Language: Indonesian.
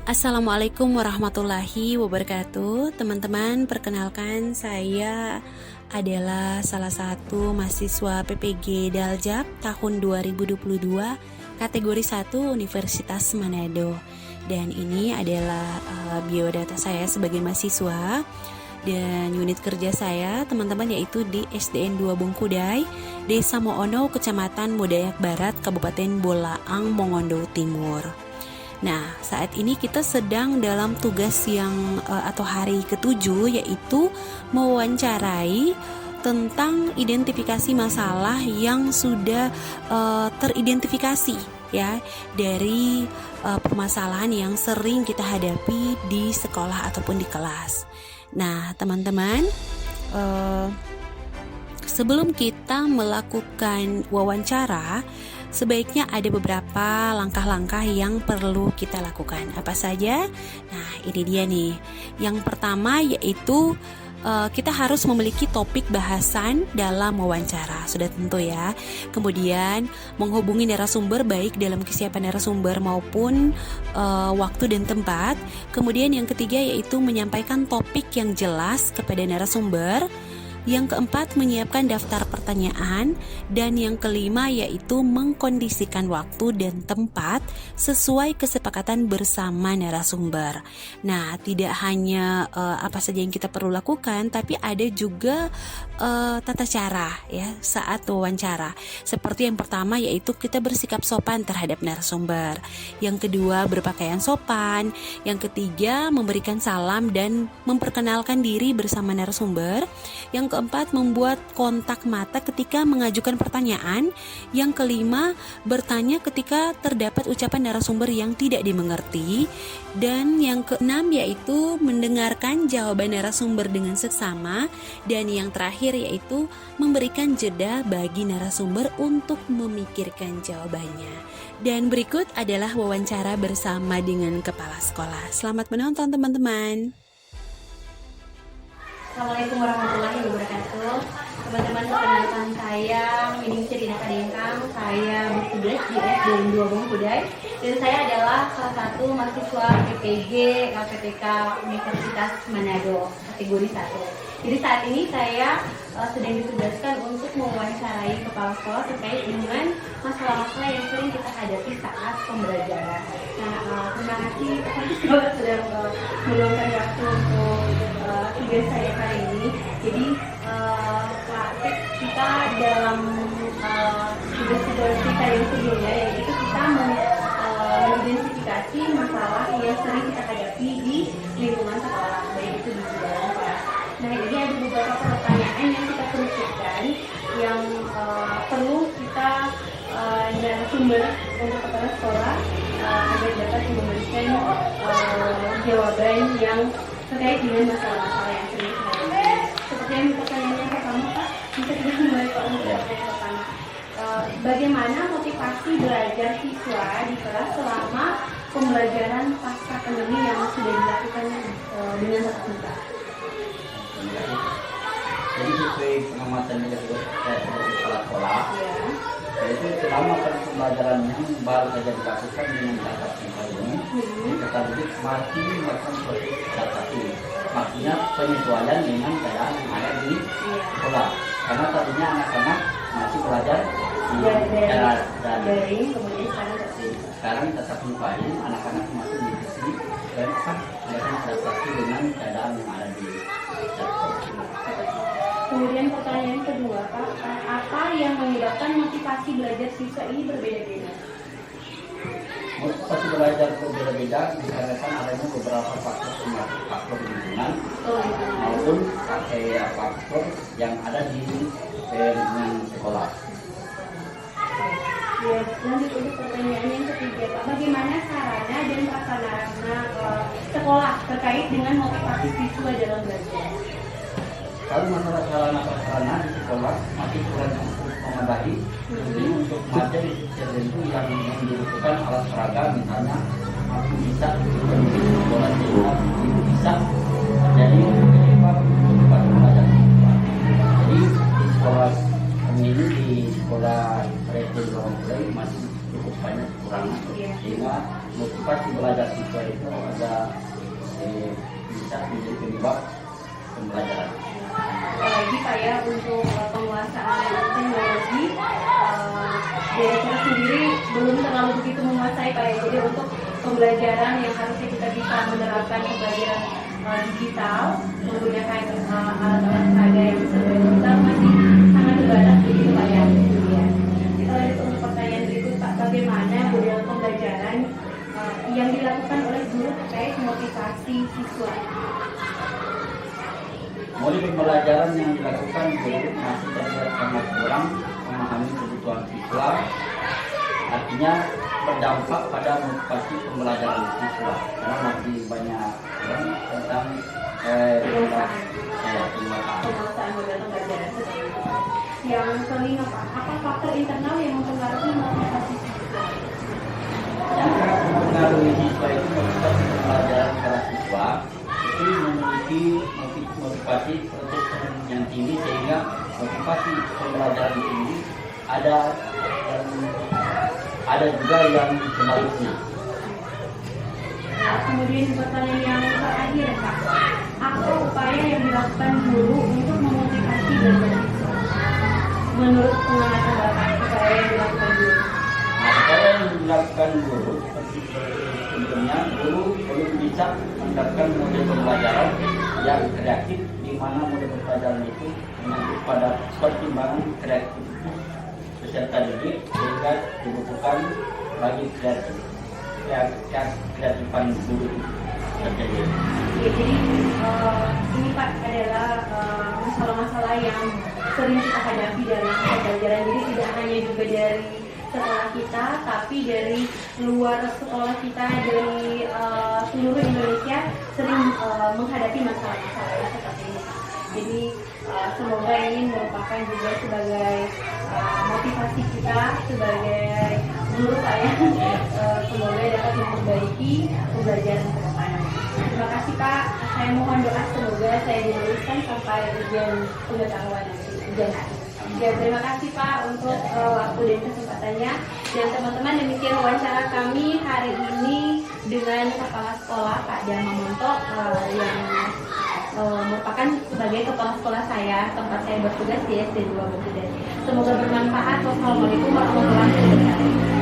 Assalamualaikum warahmatullahi wabarakatuh. Teman-teman, perkenalkan saya adalah salah satu mahasiswa PPG Daljak tahun 2022 kategori 1 Universitas Manado. Dan ini adalah biodata saya sebagai mahasiswa. Dan unit kerja saya teman-teman yaitu di SDN 2 Bungkudai, Desa Moono, Kecamatan Modayak Barat, Kabupaten Bolaang, Mongondo Timur. Nah, saat ini kita sedang dalam tugas yang atau hari ke-7, yaitu mewawancarai tentang identifikasi masalah yang sudah teridentifikasi ya dari permasalahan yang sering kita hadapi di sekolah ataupun di kelas. Nah, teman-teman, sebelum kita melakukan wawancara, sebaiknya ada beberapa langkah-langkah yang perlu kita lakukan. Apa saja? Nah, ini dia nih. Yang pertama yaitu kita harus memiliki topik bahasan dalam wawancara, sudah tentu ya. Kemudian menghubungi narasumber baik dalam kesiapan narasumber maupun waktu dan tempat. Kemudian yang ketiga yaitu menyampaikan topik yang jelas kepada narasumber. Yang keempat, menyiapkan daftar pertanyaan. Dan yang kelima yaitu mengkondisikan waktu dan tempat sesuai kesepakatan bersama narasumber. Nah, tidak hanya apa saja yang kita perlu lakukan, tapi ada juga tata cara ya saat wawancara. Seperti yang pertama yaitu kita bersikap sopan terhadap narasumber. Yang kedua, berpakaian sopan. Yang ketiga, memberikan salam dan memperkenalkan diri bersama narasumber. Yang keempat, membuat kontak mata ketika mengajukan pertanyaan. Yang kelima, bertanya ketika terdapat ucapan narasumber yang tidak dimengerti. Dan yang keenam yaitu mendengarkan jawaban narasumber dengan seksama. Dan yang terakhir yaitu memberikan jeda bagi narasumber untuk memikirkan jawabannya. Dan berikut adalah wawancara bersama dengan kepala sekolah. Selamat menonton teman-teman. Assalamualaikum warahmatullahi wabarakatuh. Teman-teman, perkenalkan saya Mining Dina Kadengkang. Saya bertugas di SDN 2 Bungkudai dan saya adalah salah satu mahasiswa PPG LPTK Universitas Manado kategori 1. Jadi saat ini saya sedang ditugaskan untuk mewawancarai kepala sekolah terkait dengan masalah-masalah yang sering kita hadapi saat pembelajaran. Nah, terima kasih teman-teman sudah meluangkan waktu untuk tugas saya kali ini. Jadi kita dalam tugas-tugas kita yang sebelumnya yaitu kita mengidentifikasi masalah yang sering kita hadapi di lingkungan sekolah, baik itu di dalam kelas. Nah, ini ada beberapa pertanyaan yang kita kerucutkan yang perlu kita narasumber untuk kepala sekolah agar dapat memberikan jawaban yang terkait dengan masalah-masalah yang sering terjadi. Seperti yang pertanyaan yang pertama, Pak, bisa kita mulai Pak untuk pertanyaan pertama. Bagaimana motivasi belajar siswa di kelas selama pembelajaran pasca pandemi yang sudah dilakukan dengan tatap muka? Jadi sesuai pengamatan yang saya sebagai kepala sekolah, yaitu selama pembelajaran yang baru saja dilakukan dengan tatap muka ini, tetapi masih melakukan proses adaptasi. Maksudnya penyesuaian dengan keadaan yang ada di sekolah. Karena tadinya anak-anak masih belajar dari kemudian sekarang tatap muka ini anak-anak masih mengikuti dan akan melakukan adaptasi dengan keadaan yang ada di sekolah. Kemudian pertanyaan kedua, Pak, apa yang menyebabkan motivasi belajar siswa ini berbeda-beda? Motivasi belajar berbeda-beda dikarenakan adanya beberapa faktor termasuk faktor lingkungan maupun faktor yang ada di lingkungan sekolah. Ya, lanjut untuk pertanyaan yang ketiga, Pak, bagaimana sarana dan prasarana sekolah terkait dengan motivasi siswa dalam belajar? Kalau masalah sarana di sekolah masih kurang memadai, jadi untuk materi tertentu yang membutuhkan alat seragam misalnya masih bisa sekolah bisa jadi penyebab bukan belajar siswa. Jadi di sekolah kami ini di sekolah SD Bungkudai masih cukup banyak kekurangan sehingga motivasi belajar siswa itu ada bisa menjadi penyebab pembelajaran. Apalagi Pak ya, untuk penguasaan teknologi dari kita sendiri belum terlalu begitu menguasai Pak ya. Jadi untuk pembelajaran yang harusnya kita bisa menerapkan pembelajaran digital menggunakan alat-alat peraga yang sesuai kita masih sangat terbatas begitu Pak ya. Kita lanjut untuk pertanyaan berikut Pak, bagaimana model pembelajaran yang dilakukan oleh guru terkait motivasi siswa? Model pembelajaran yang dilakukan guru masih terlihat sangat kurang memahami kebutuhan siswa, artinya berdampak pada motivasi pembelajaran siswa karena masih banyak tentang penguasaan model pembelajaran seperti itu. Yang kelima Pak, apa faktor internal yang mempengaruhi motivasi siswa? Yang mempengaruhi siswa itu motivasi pembelajaran para siswa itu memiliki motivasi proses yang tinggi sehingga motivasi pembelajaran tinggi ada juga yang sebaliknya. Nah, kemudian pertanyaan yang terakhir Pak, apa upaya yang dilakukan guru untuk memotivasi belajar siswa? Menurut pengamatan Bapak, upaya yang dilakukan guru? Nah, upaya yang dilakukan guru seperti sebelumnya, guru perlu bisa menerapkan model pembelajaran yang kreatif, di mana model pembelajaran itu menyangkut pada pertimbangan kreativitas peserta didik sehingga dibutuhkan bagi kreatifan guru terjadi. Ya, jadi ini Pak adalah masalah-masalah yang sering kita hadapi dalam pembelajaran. Jadi tidak hanya juga dari sekolah kita, tapi dari luar sekolah kita, dari seluruh Indonesia sering menghadapi masalah-masalah yang seperti ini. Jadi semoga ini merupakan juga sebagai motivasi kita sebagai guru Pak ya. Semoga dapat memperbaiki pembelajaran ke depan. Terima kasih Pak. Saya mohon doa semoga saya diluluskan sampai ujian pengetahuan ujian akhir. Ya, terima kasih Pak untuk waktu dan kesempatannya. Dan teman-teman, demikian wawancara kami hari ini dengan Kepala Sekolah Pak Darmamonto yang merupakan sebagai kepala sekolah saya, tempat saya bertugas di SD 2 Batu. Semoga bermanfaat. Wassalamualaikum warahmatullahi wabarakatuh.